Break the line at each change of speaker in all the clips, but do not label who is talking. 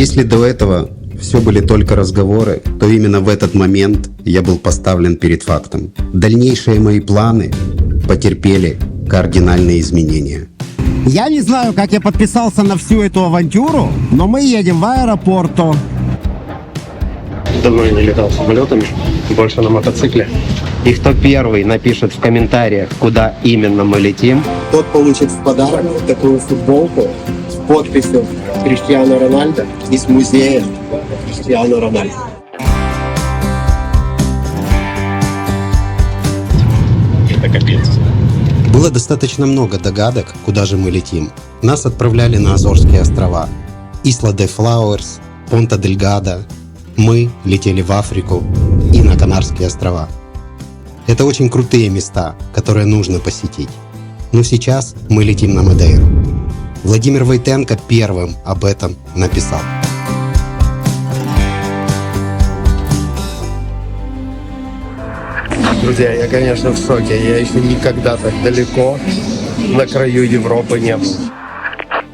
Если до этого все были только разговоры, то именно в этот момент я был поставлен перед фактом. Дальнейшие мои планы потерпели кардинальные изменения.
Я не знаю, как я подписался на всю эту авантюру, но мы едем в аэропорту.
Давно не летал самолетами, больше на мотоцикле. И кто первый напишет в комментариях, куда именно мы летим,
Тот получит в подарок такую футболку с подписью Криштиану Рональдо из музея Криштиану Рональдо.
это капец.
Было достаточно много догадок, куда же мы летим. Нас отправляли на Азорские острова, Исла де Флауэрс, Понта дель Гадо. Мы летели в Африку и на Канарские острова. Это очень крутые места, которые нужно посетить. Но сейчас мы летим на Мадейру. Владимир Войтенко первым об этом написал.
Друзья, я, конечно, в шоке. Я еще никогда так далеко на краю Европы не был.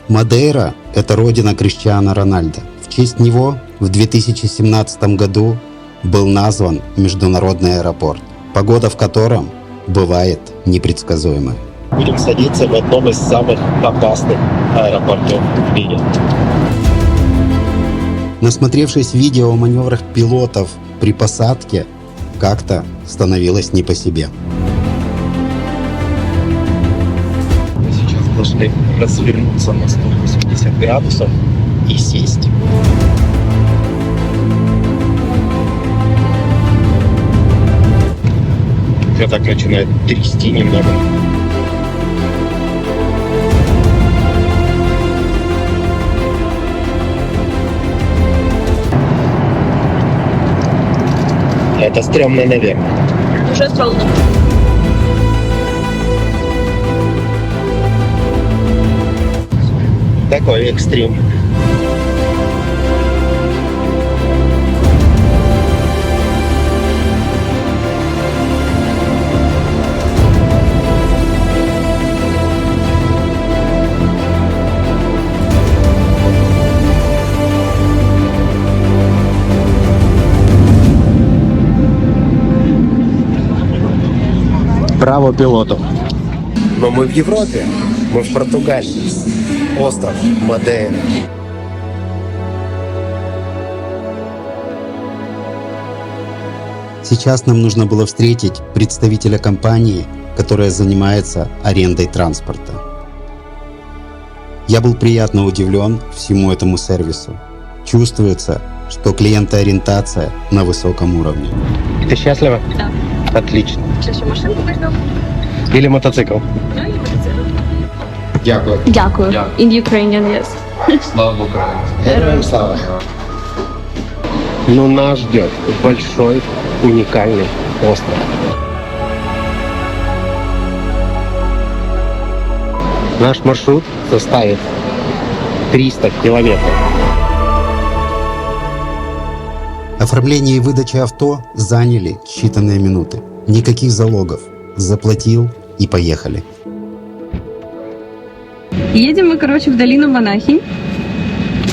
Мадейра – это родина Криштиану Рональдо. В честь него в 2017 году был назван международный аэропорт, погода в котором бывает непредсказуемой.
Будем садиться в одном из самых опасных аэропортов в мире.
Насмотревшись видео о маневрах пилотов при посадке, как-то становилось не по себе.
Мы сейчас должны развернуться на 180 градусов и сесть. Я так начинает трясти немного. Это стрёмно, наверное.
Уже стрёмно.
Такой экстрим. Браво пилоту. Но мы в Европе, мы в Португалии. Остров Мадейра.
Сейчас нам нужно было встретить представителя компании, которая занимается арендой транспорта. Я был приятно удивлен всему этому сервису. Чувствуется, что клиентоориентация на высоком уровне.
Ты счастлива?
Да.
Отлично.
Сейчас еще машинку возьмем.
Или мотоцикл?
Ну и мотоцикл.
Дякую.
Дякую. In Ukrainian, yes.
Слава Украине. Героям слава. Но нас ждет большой, уникальный остров. Наш маршрут составит 300 километров.
Оформление и выдача авто заняли считанные минуты. Никаких залогов. Заплатил и поехали.
Едем мы, короче, в долину Монахинь.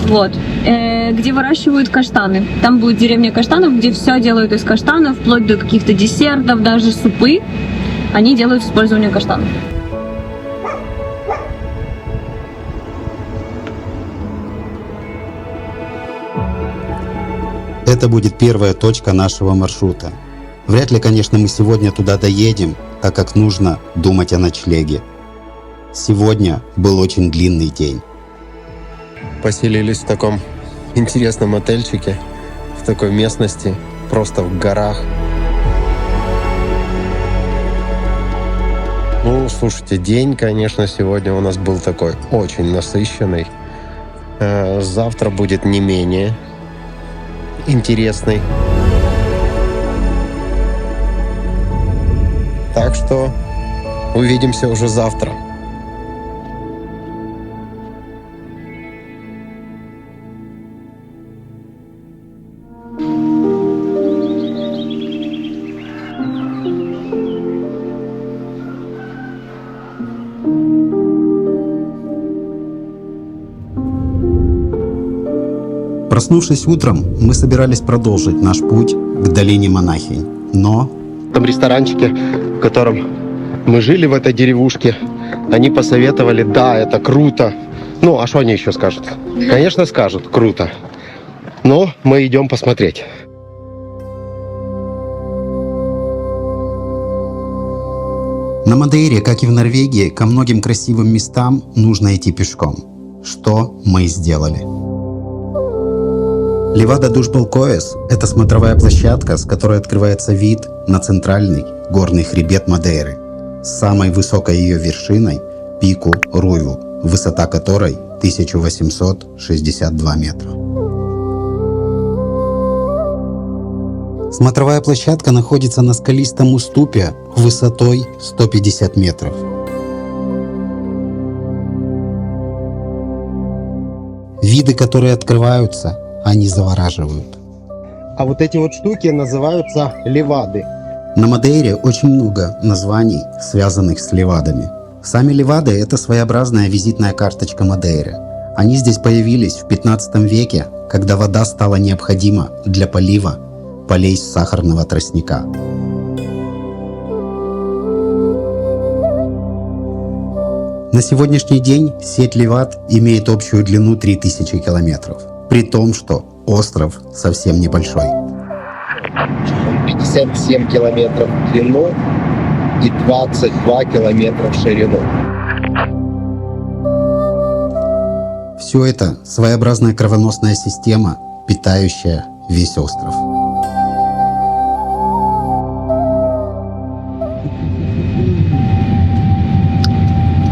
Вот. Где выращивают каштаны. Там будет деревня каштанов, где все делают из каштанов, вплоть до каких-то десертов, даже супы. Они делают использование каштанов.
Это будет первая точка нашего маршрута. Вряд ли, конечно, мы сегодня туда доедем, так как нужно думать о ночлеге. Сегодня был очень длинный день.
Поселились в таком интересном отельчике, в такой местности, просто в горах. Ну, слушайте, день, конечно, сегодня у нас был такой очень насыщенный. Завтра будет не менее интересный. Так что увидимся уже завтра.
Проснувшись утром, мы собирались продолжить наш путь к долине Монахинь. Но
В том ресторанчике, в котором мы жили в этой деревушке, они посоветовали, да, это круто. Ну, а что они еще скажут? Конечно, скажут, круто. Но мы идем посмотреть.
на Мадейре, как и в Норвегии, ко многим красивым местам нужно идти пешком. Что мы и сделали. Левада Душбалкоес – это смотровая площадка, с которой открывается вид на центральный горный хребет Мадейры, с самой высокой ее вершиной – пику Руйву, высота которой 1862 метра. Смотровая площадка находится на скалистом уступе высотой 150 метров. Виды, которые открываются, они завораживают.
А вот эти вот штуки называются левады.
На Мадейре очень много названий, связанных с левадами. Сами левады – это своеобразная визитная карточка Мадейры. Они здесь появились в 15 веке, когда вода стала необходима для полива полей сахарного тростника. На сегодняшний день сеть левад имеет общую длину 3000 километров, при том, что остров совсем небольшой.
57 километров в длину и 22 километра в ширину.
Все это своеобразная кровоносная система, питающая весь остров.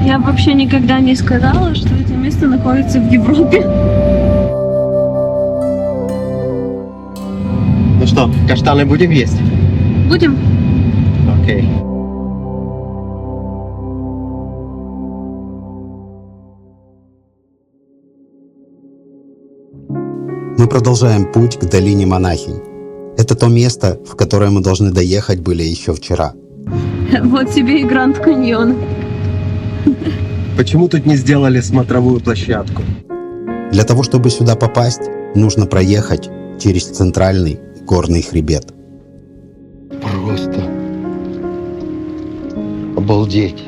Я вообще никогда не сказала, что это место находится в Европе.
Ну что, каштаны будем есть?
Будем?
Окей.
Мы продолжаем путь к долине Монахинь. Это то место, в которое мы должны доехать были еще вчера.
Вот тебе и Гранд Каньон.
Почему тут не сделали смотровую площадку?
Для того, чтобы сюда попасть, нужно проехать через центральный горный хребет.
Просто обалдеть.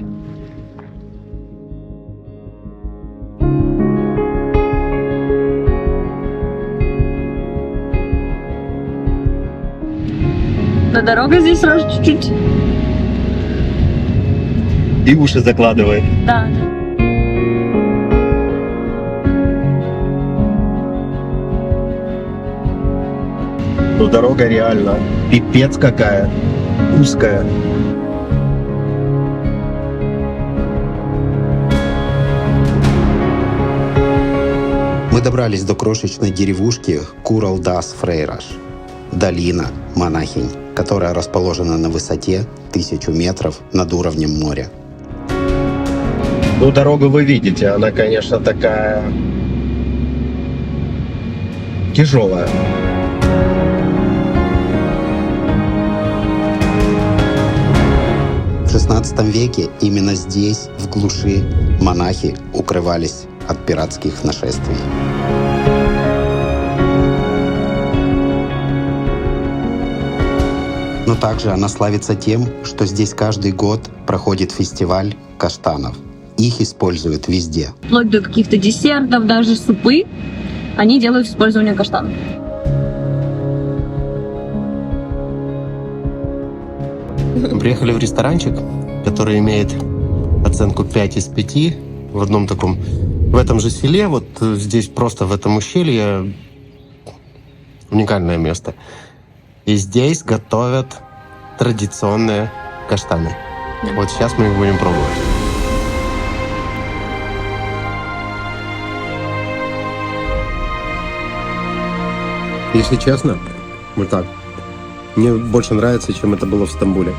Но дорога здесь сразу чуть-чуть.
И уши закладывает.
Да.
Ну, дорога реально пипец какая узкая.
Мы добрались до крошечной деревушки Куралдас-Фрейраш, долина Монахинь, которая расположена на высоте 1000 метров над уровнем моря.
Ну, дорогу вы видите, она, конечно, такая тяжелая.
В 16 веке именно здесь, в глуши, монахи укрывались от пиратских нашествий. Но также она славится тем, что здесь каждый год проходит фестиваль каштанов. Их используют везде.
Вплоть до каких-то десертов, даже супы, они делают использование каштанов.
Мы приехали в ресторанчик, который имеет оценку 5 из 5 в одном таком, в этом же селе, вот здесь просто в этом ущелье уникальное место. И здесь готовят традиционные каштаны. Вот сейчас мы их будем пробовать. Если честно, вот так. Мне больше нравится, чем это было в Стамбуле.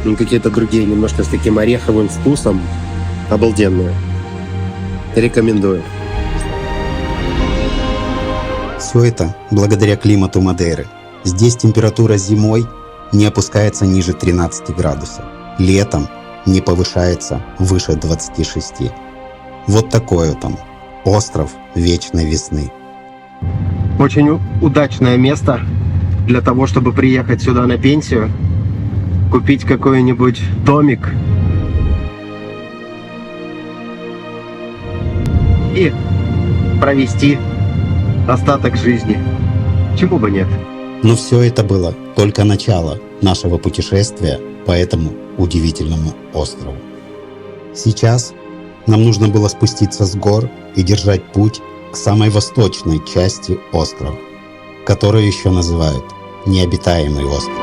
Ну, какие-то другие, немножко с таким ореховым вкусом. Обалденные. Рекомендую.
Все это благодаря климату Мадейры. Здесь температура зимой не опускается ниже 13 градусов. Летом не повышается выше 26. Вот такой вот он, остров вечной весны.
Очень удачное место для того, чтобы приехать сюда на пенсию, купить какой-нибудь домик и провести остаток жизни. Чему бы нет?
Но все это было только начало нашего путешествия по этому удивительному острову. Сейчас нам нужно было спуститься с гор и держать путь к самой восточной части острова, которую еще называют необитаемый остров.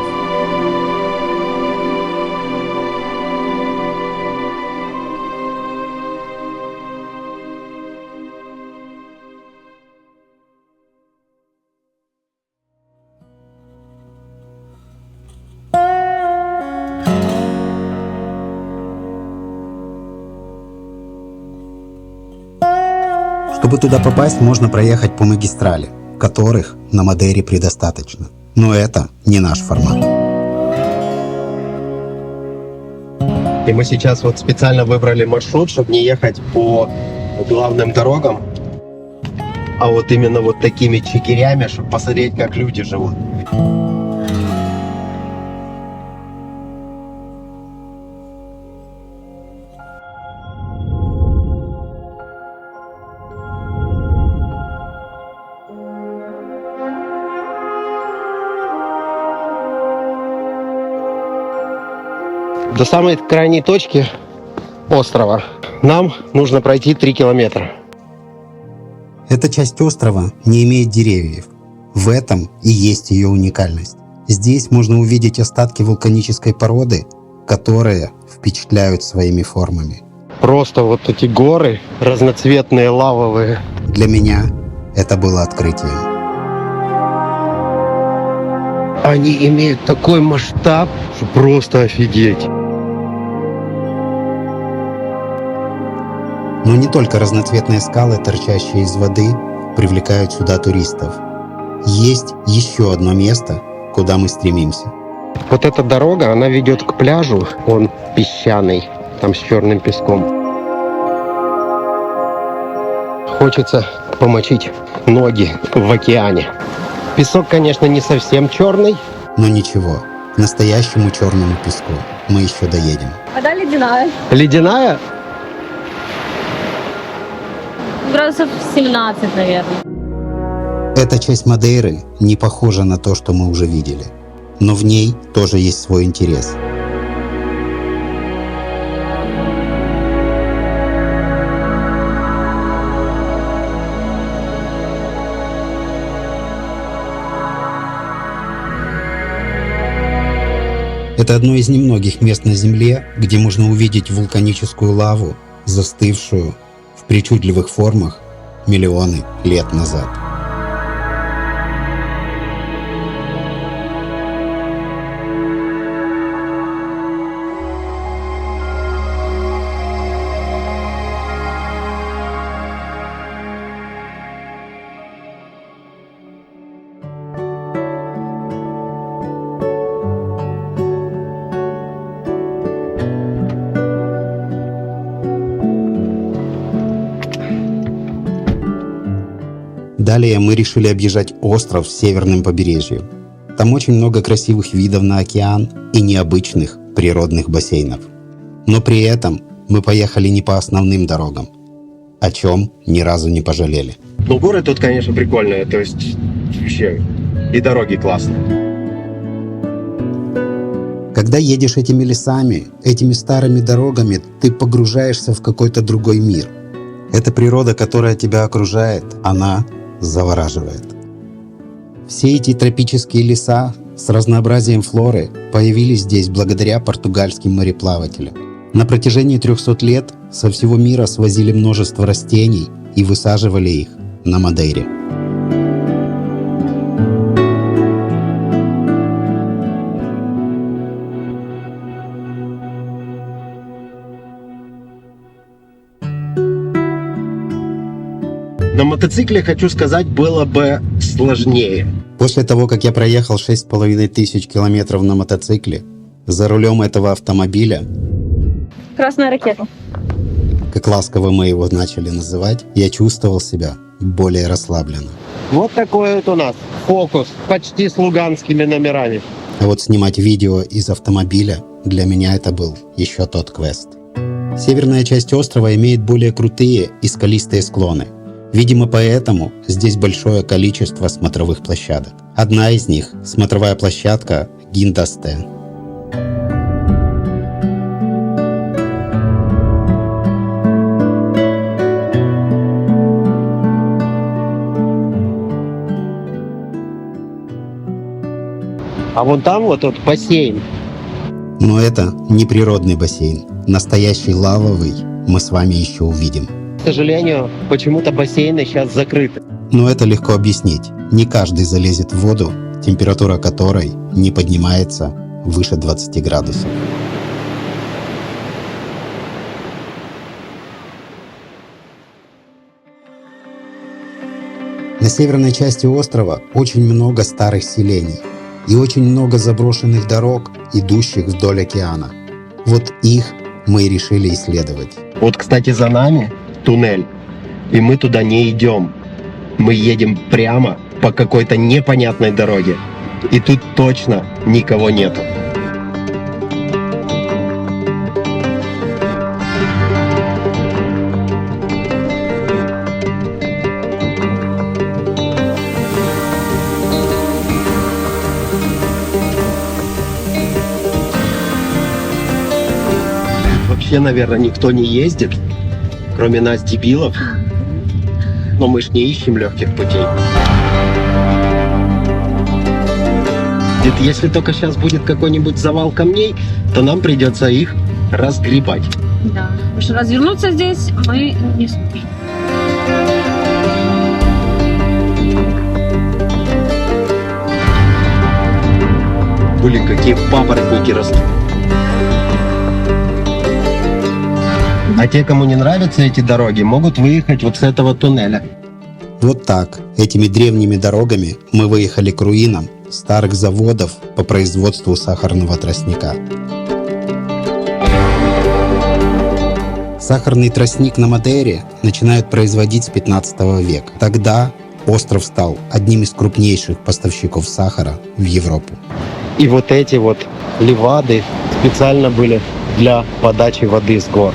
Чтобы туда попасть, можно проехать по магистрали, которых на Мадейре предостаточно. Но это не наш формат.
И мы сейчас вот специально выбрали маршрут, чтобы не ехать по главным дорогам, а вот именно вот такими чекирями, чтобы посмотреть, как люди живут. До самой крайней точки острова нам нужно пройти 3 километра.
Эта часть острова не имеет деревьев. В этом и есть ее уникальность. Здесь можно увидеть остатки вулканической породы, которые впечатляют своими формами.
Просто вот эти горы разноцветные, лавовые.
Для меня это было открытием.
Они имеют такой масштаб, что просто офигеть.
Но не только разноцветные скалы, торчащие из воды, привлекают сюда туристов. Есть еще одно место, куда мы стремимся.
Вот эта дорога, она ведет к пляжу, он песчаный, там с черным песком. Хочется помочить ноги в океане. Песок, конечно, не совсем черный.
Но ничего, к настоящему черному песку мы еще доедем.
Вода ледяная.
Ледяная?
Градусов 17, наверное.
Эта часть Мадейры не похожа на то, что мы уже видели. Но в ней тоже есть свой интерес. Это одно из немногих мест на Земле, где можно увидеть вулканическую лаву, застывшую в причудливых формах миллионы лет назад. Далее мы решили объезжать остров с северным побережьем. Там очень много красивых видов на океан и необычных природных бассейнов. Но при этом мы поехали не по основным дорогам, о чем ни разу не пожалели.
Ну, горы тут, конечно, прикольные, то есть вообще и дороги классные.
Когда едешь этими лесами, этими старыми дорогами, ты погружаешься в какой-то другой мир. Эта природа, которая тебя окружает, она завораживает. Все эти тропические леса с разнообразием флоры появились здесь благодаря португальским мореплавателям. На протяжении 300 лет со всего мира свозили множество растений и высаживали их на Мадейре.
На мотоцикле, хочу сказать, было бы сложнее.
После того, как я проехал 6500 километров на мотоцикле, за рулем этого автомобиля,
Красная ракета.
как ласково мы его начали называть, я чувствовал себя более расслабленно.
Вот такой вот у нас фокус, почти с луганскими номерами.
А вот снимать видео из автомобиля для меня это был еще тот квест. Северная часть острова имеет более крутые и скалистые склоны. Видимо, поэтому здесь большое количество смотровых площадок. Одна из них – смотровая площадка Гиндасте.
А вон там вот тот бассейн.
Но это не природный бассейн. Настоящий лавовый мы с вами еще увидим.
К сожалению, почему-то бассейны сейчас закрыты.
Но это легко объяснить. Не каждый залезет в воду, температура которой не поднимается выше 20 градусов. На северной части острова очень много старых селений и очень много заброшенных дорог, идущих вдоль океана. Вот их мы и решили исследовать.
Вот, кстати, за нами туннель, и мы туда не идем. Мы едем прямо по какой-то непонятной дороге. И тут точно никого нету. Вообще, наверное, никто не ездит, кроме нас, дебилов. Но мы ж не ищем легких путей. Если только сейчас будет какой-нибудь завал камней, то нам придется их разгребать.
Да. Потому что развернуться здесь мы не сможем.
Блин, какие папоротники растут. А те, кому не нравятся эти дороги, могут выехать вот с этого туннеля.
Вот так, этими древними дорогами мы выехали к руинам старых заводов по производству сахарного тростника. Сахарный тростник на Мадейре начинают производить с 15 века. Тогда остров стал одним из крупнейших поставщиков сахара в Европу.
И вот эти вот ливады специально были для подачи воды с гор.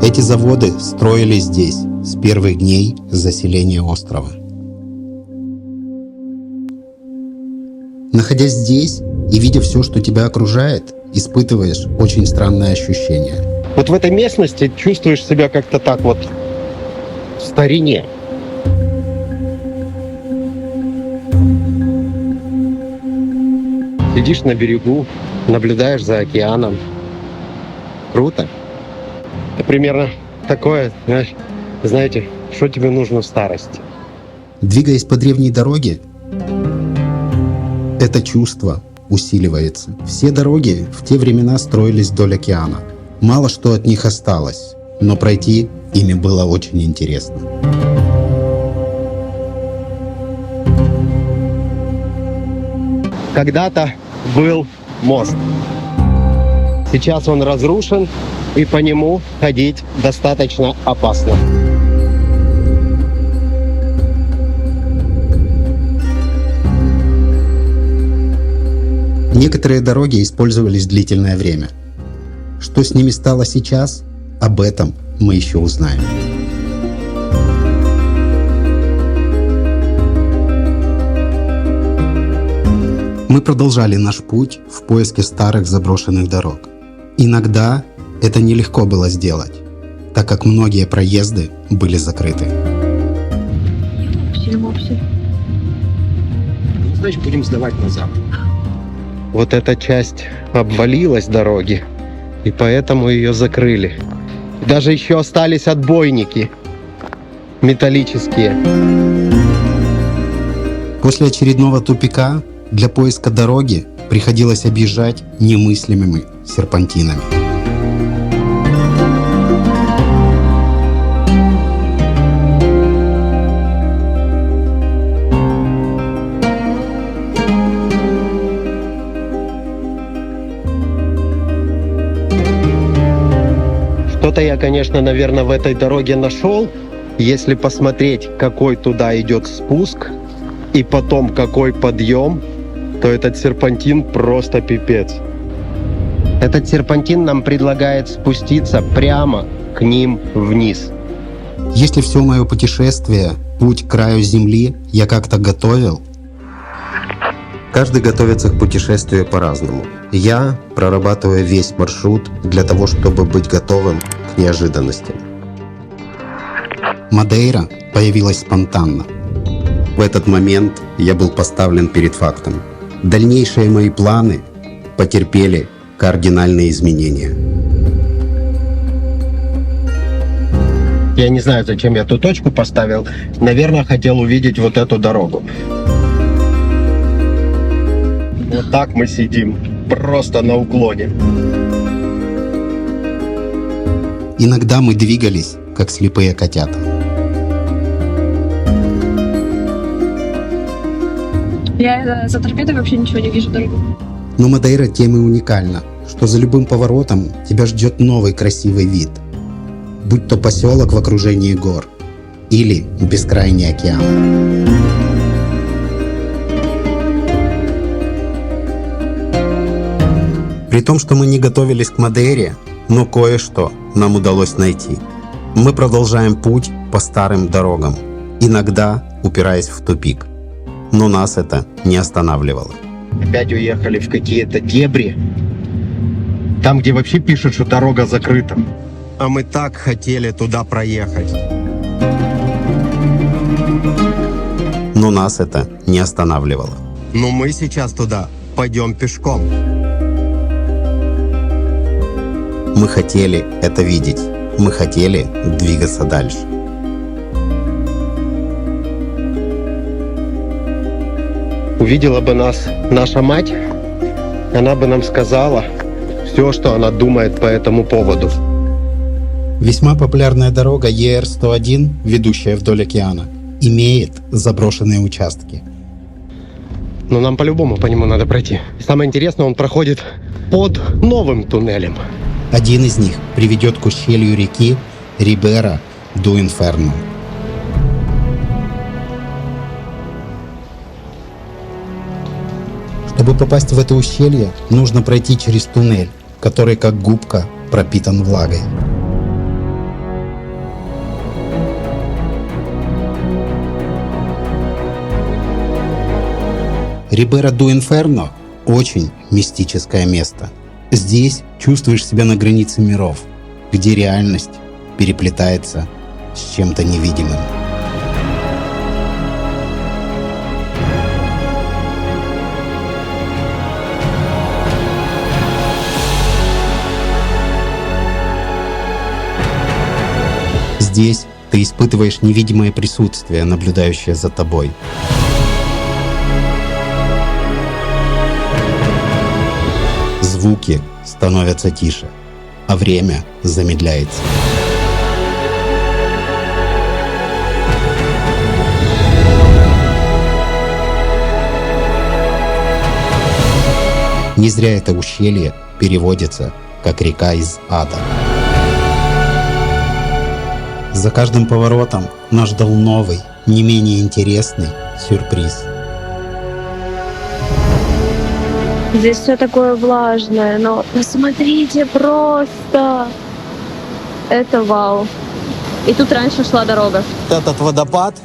Эти заводы строились здесь с первых дней заселения острова. Находясь здесь и видя все, что тебя окружает, испытываешь очень странное ощущение.
Вот в этой местности чувствуешь себя как-то так вот в старине. Сидишь на берегу, наблюдаешь за океаном. Круто. Это примерно такое, знаете, что тебе нужно в старости.
Двигаясь по древней дороге, это чувство усиливается. Все дороги в те времена строились вдоль океана. Мало что от них осталось, но пройти ими было очень интересно.
Когда-то был мост. Сейчас он разрушен, и по нему ходить достаточно опасно.
Некоторые дороги использовались длительное время. Что с ними стало сейчас, об этом мы еще узнаем. Мы продолжали наш путь в поиске старых заброшенных дорог. Иногда это нелегко было сделать, так как многие проезды были закрыты.
Значит, будем сдавать назад. Вот эта часть обвалилась дороги, и поэтому ее закрыли. Даже еще остались отбойники металлические.
После очередного тупика для поиска дороги приходилось объезжать немыслимыми серпантинами.
что-то я, конечно, наверное, в этой дороге нашел. Если посмотреть, какой туда идет спуск и потом какой подъем, то этот серпантин просто пипец. Этот серпантин нам предлагает спуститься прямо к ним вниз.
Если все мое путешествие, путь к краю земли я как-то готовил, каждый готовится к путешествию по-разному. Я прорабатываю весь маршрут для того, чтобы быть готовым к неожиданностям. Мадейра появилась спонтанно. В этот момент я был поставлен перед фактом. Дальнейшие мои планы потерпели кардинальные изменения.
Я не знаю, зачем я ту точку поставил. Наверное, хотел увидеть вот эту дорогу. Вот так мы сидим, просто на уклоне.
Иногда мы двигались, как слепые котята.
Я за торпедой вообще ничего не вижу дорогу.
Но Мадейра тем и уникальна, что за любым поворотом тебя ждет новый красивый вид. Будь то поселок в окружении гор или бескрайний океан. При том, что мы не готовились к Мадейре, но кое-что нам удалось найти. Мы продолжаем путь по старым дорогам, иногда упираясь в тупик. Но нас это не останавливало.
Опять уехали в какие-то дебри. Там, где вообще пишут, что дорога закрыта. А мы так хотели туда проехать.
Но нас это не останавливало.
Но мы сейчас туда пойдем пешком.
Мы хотели это видеть. Мы хотели двигаться дальше.
Увидела бы нас наша мать, она бы нам сказала все, что она думает по этому поводу.
Весьма популярная дорога ЕР-101, ведущая вдоль океана, имеет заброшенные участки.
Но нам по-любому по нему надо пройти. Самое интересное, он проходит под новым туннелем.
Один из них приведет к ущелью реки Рибера ду Инферно. Чтобы попасть в это ущелье, нужно пройти через туннель, который как губка пропитан влагой. Рибера ду Инферно – очень мистическое место. Здесь чувствуешь себя на границе миров, где реальность переплетается с чем-то невидимым. Здесь ты испытываешь невидимое присутствие, наблюдающее за тобой. Звуки становятся тише, а время замедляется. Не зря это ущелье переводится как река из ада. За каждым поворотом нас ждал новый, не менее интересный сюрприз.
Здесь все такое влажное, но посмотрите просто. Это вау. И тут раньше шла дорога.
Этот водопад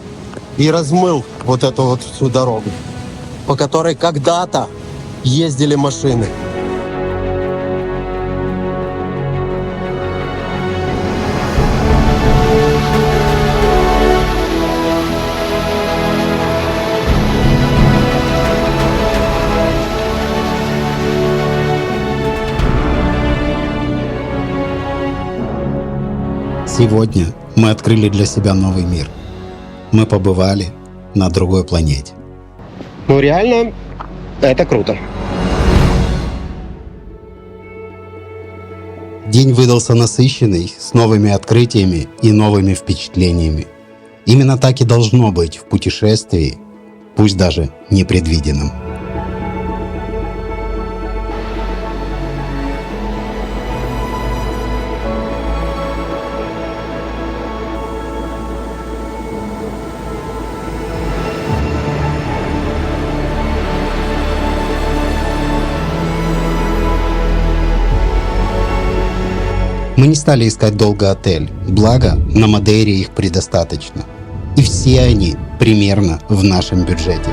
и размыл вот эту вот всю дорогу, по которой когда-то ездили машины.
Сегодня мы открыли для себя новый мир. Мы побывали на другой планете.
Ну реально, это круто.
День выдался насыщенный, с новыми открытиями и новыми впечатлениями. Именно так и должно быть в путешествии, пусть даже непредвиденном. Мы не стали искать долго отель, благо на Мадейре их предостаточно. И все они примерно в нашем бюджете.